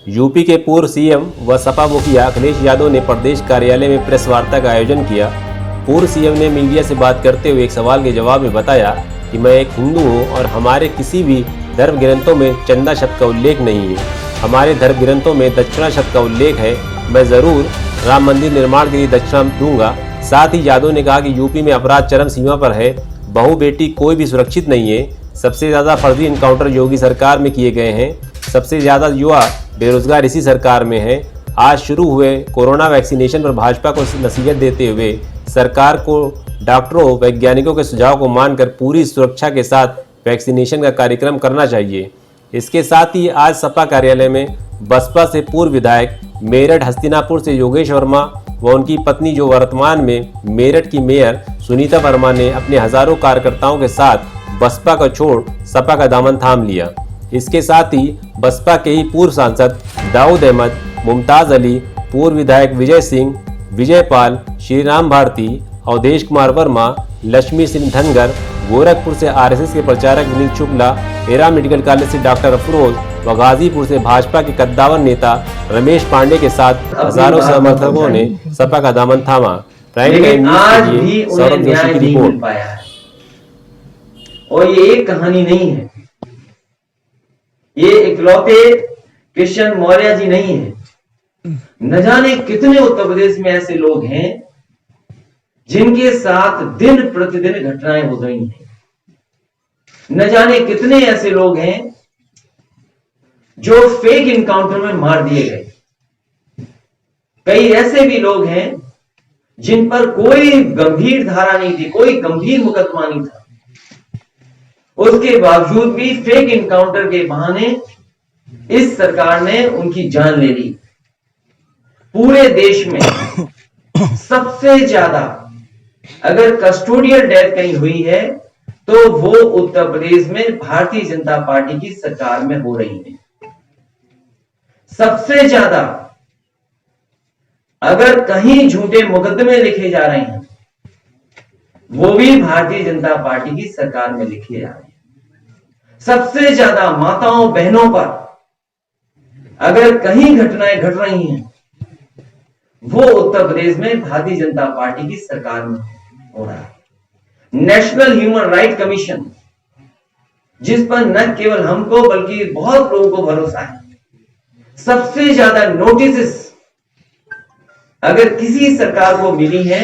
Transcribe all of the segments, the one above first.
UP के पूर्व CM व सपा मुखिया अखिलेश यादव ने प्रदेश कार्यालय में प्रेस वार्ता का आयोजन किया। पूर्व सीएम ने मीडिया से बात करते हुए एक सवाल के जवाब में बताया कि मैं एक हिंदू हूं और हमारे किसी भी धर्म ग्रंथों में चंदा शब्द का उल्लेख नहीं है। हमारे धर्म ग्रंथों में दक्षिणा शब्द का उल्लेख है। मैं जरूर राम मंदिर निर्माण के लिए दक्षिणा दूंगा। साथ ही यादव ने कहा कि यूपी में अपराध चरम सीमा पर है। बहू बेटी कोई भी सुरक्षित नहीं है। सबसे ज्यादा फर्जी इनकाउंटर योगी सरकार में किए गए हैं। सबसे ज्यादा युवा बेरोजगार इसी सरकार में है। आज शुरू हुए कोरोना वैक्सीनेशन पर भाजपा को नसीहत देते हुए सरकार को डॉक्टरों वैज्ञानिकों के सुझाव को मानकर पूरी सुरक्षा के साथ वैक्सीनेशन का कार्यक्रम करना चाहिए। इसके साथ ही आज सपा कार्यालय में बसपा से पूर्व विधायक मेरठ हस्तिनापुर से योगेश वर्मा व उनकी पत्नी जो वर्तमान में मेरठ की मेयर सुनीता वर्मा ने अपने हजारों कार्यकर्ताओं के साथ बसपा का छोड़ सपा का दामन थाम लिया। इसके साथ ही बसपा के ही पूर्व सांसद दाऊद अहमद, मुमताज अली, पूर्व विधायक विजय सिंह, विजय पाल, श्रीराम भारती, अवधेश कुमार वर्मा, लक्ष्मी सिंह धनगर, गोरखपुर से आरएसएस के प्रचारक Vineet Shukla, era medical college से डॉक्टर अफरोज व गाजीपुर से भाजपा के कद्दावर नेता रमेश पांडे के साथ हजारों समर्थकों ने सपा का दामन थामा। प्राइम टाइम न्यूज़ के लिए सौरभ जोशी की रिपोर्ट। और ये एक कहानी नहीं है, ये इकलौते कृष्ण मौर्य जी नहीं है। न जाने कितने उत्तर प्रदेश में ऐसे लोग हैं जिनके साथ दिन प्रतिदिन घटनाएं हो रही हैं। न जाने कितने ऐसे लोग हैं जो फेक इनकाउंटर में मार दिए गए। कई ऐसे भी लोग हैं जिन पर कोई गंभीर धारा नहीं थी, कोई गंभीर मुकदमा नहीं था। उसके बावजूद भी फेक इनकाउंटर के बहाने इस सरकार ने उनकी जान ले ली। पूरे देश में सबसे ज्यादा अगर कस्टोडियल डेथ कहीं हुई है तो वो उत्तर प्रदेश में भारतीय जनता पार्टी की सरकार में हो रही है। सबसे ज्यादा अगर कहीं झूठे मुकदमे लिखे जा रहे हैं वो भी भारतीय जनता पार्टी की सरकार में लिखे जा रहे हैं। सबसे ज्यादा माताओं बहनों पर अगर कहीं घटनाएं घट रही हैं वो उत्तर प्रदेश में भारतीय जनता पार्टी की सरकार में हो रहा है। नेशनल ह्यूमन राइट कमीशन, जिस पर न केवल हमको बल्कि बहुत लोगों को भरोसा है, सबसे ज्यादा नोटिस अगर किसी सरकार को मिली है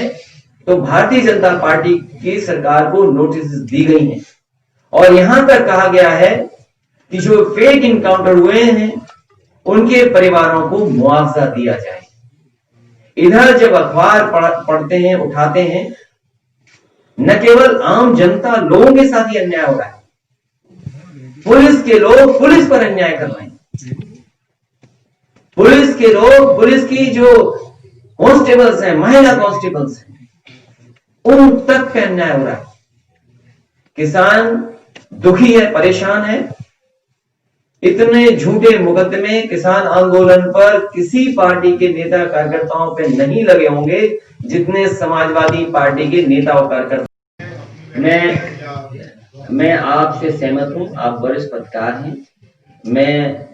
तो भारतीय जनता पार्टी की सरकार को नोटिस दी गई है। और यहां तक कहा गया है कि जो फेक इनकाउंटर हुए हैं उनके परिवारों को मुआवजा दिया जाए। इधर जब अखबार पढ़ते हैं, उठाते हैं, न केवल आम जनता लोगों के साथ ही अन्याय हो रहा है, पुलिस के लोग पुलिस पर अन्याय कर रहे हैं। पुलिस के लोग, पुलिस की जो कांस्टेबल्स हैं, महिला कांस्टेबल्स हैं, उन तक पे अन्याय हो रहा है। किसान दुखी है, परेशान है। इतने झूठे मुकदमे किसान आंदोलन पर किसी पार्टी के नेता कार्यकर्ताओं पे नहीं लगे होंगे जितने समाजवादी पार्टी के नेता और कार्यकर्ता। मैं आपसे सहमत हूं, आप वरिष्ठ पत्रकार हैं। मैं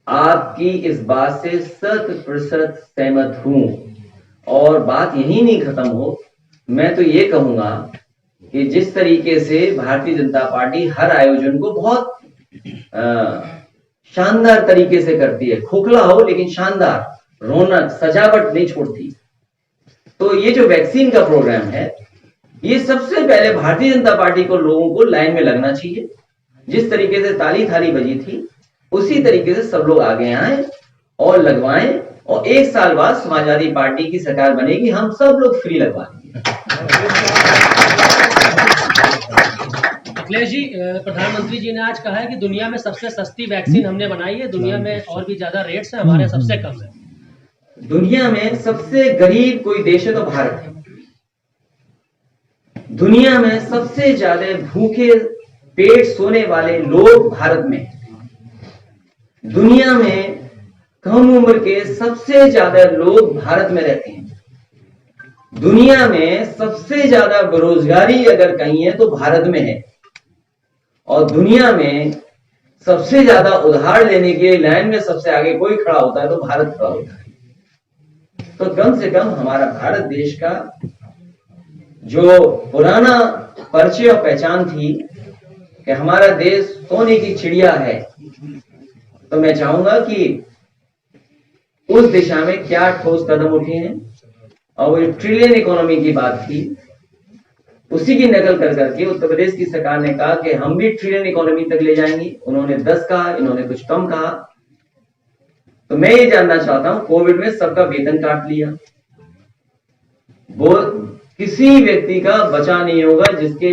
आपकी इस बात से 100% सहमत हूं। और बात यही नहीं खत्म हो, मैं तो ये कहूंगा कि जिस तरीके से भारतीय जनता पार्टी हर आयोजन को बहुत शानदार तरीके से करती है, खोखला हो लेकिन शानदार, रौनक, सजावट नहीं छोड़ती। तो ये जो वैक्सीन का प्रोग्राम है, ये सबसे पहले भारतीय जनता पार्टी को, लोगों को लाइन में लगना चाहिए। जिस तरीके से ताली थाली बजी थी उसी तरीके से सब लोग आगे आए और लगवाएं। और 1 साल बाद समाजवादी पार्टी की सरकार बनेगी, हम सब लोग फ्री लगवाएंगे। अखिलेश जी, प्रधानमंत्री जी ने आज कहा है कि दुनिया में सबसे सस्ती वैक्सीन हमने बनाई है, दुनिया में और भी ज्यादा रेट्स हैं, हमारे सबसे कम है। दुनिया में सबसे गरीब कोई देश है तो भारत है। दुनिया में सबसे ज्यादा भूखे पेट सोने वाले लोग भारत में। दुनिया में कम उम्र के सबसे ज्यादा लोग भारत में रहते हैं। दुनिया में सबसे ज्यादा बेरोजगारी अगर कहीं है तो भारत में है। और दुनिया में सबसे ज्यादा उधार लेने के लाइन में सबसे आगे कोई खड़ा होता है तो भारत खड़ा होता है। तो कम से कम हमारा भारत देश का जो पुराना परिचय और पहचान थी कि हमारा देश सोने की चिड़िया है, तो मैं चाहूंगा कि उस दिशा में क्या ठोस कदम उठे हैं, और वो ट्रिलियन इकोनॉमी की बात थी, उसी की नकल कर करके उत्तर प्रदेश की सरकार ने कहा कि हम भी ट्रिलियन इकोनॉमी तक ले जाएंगे। उन्होंने 10 कहा, इन्होंने कुछ कम कहा। तो मैं ये जानना चाहता हूं, कोविड में सबका वेतन काट लिया, वो किसी व्यक्ति का बचा नहीं होगा जिसके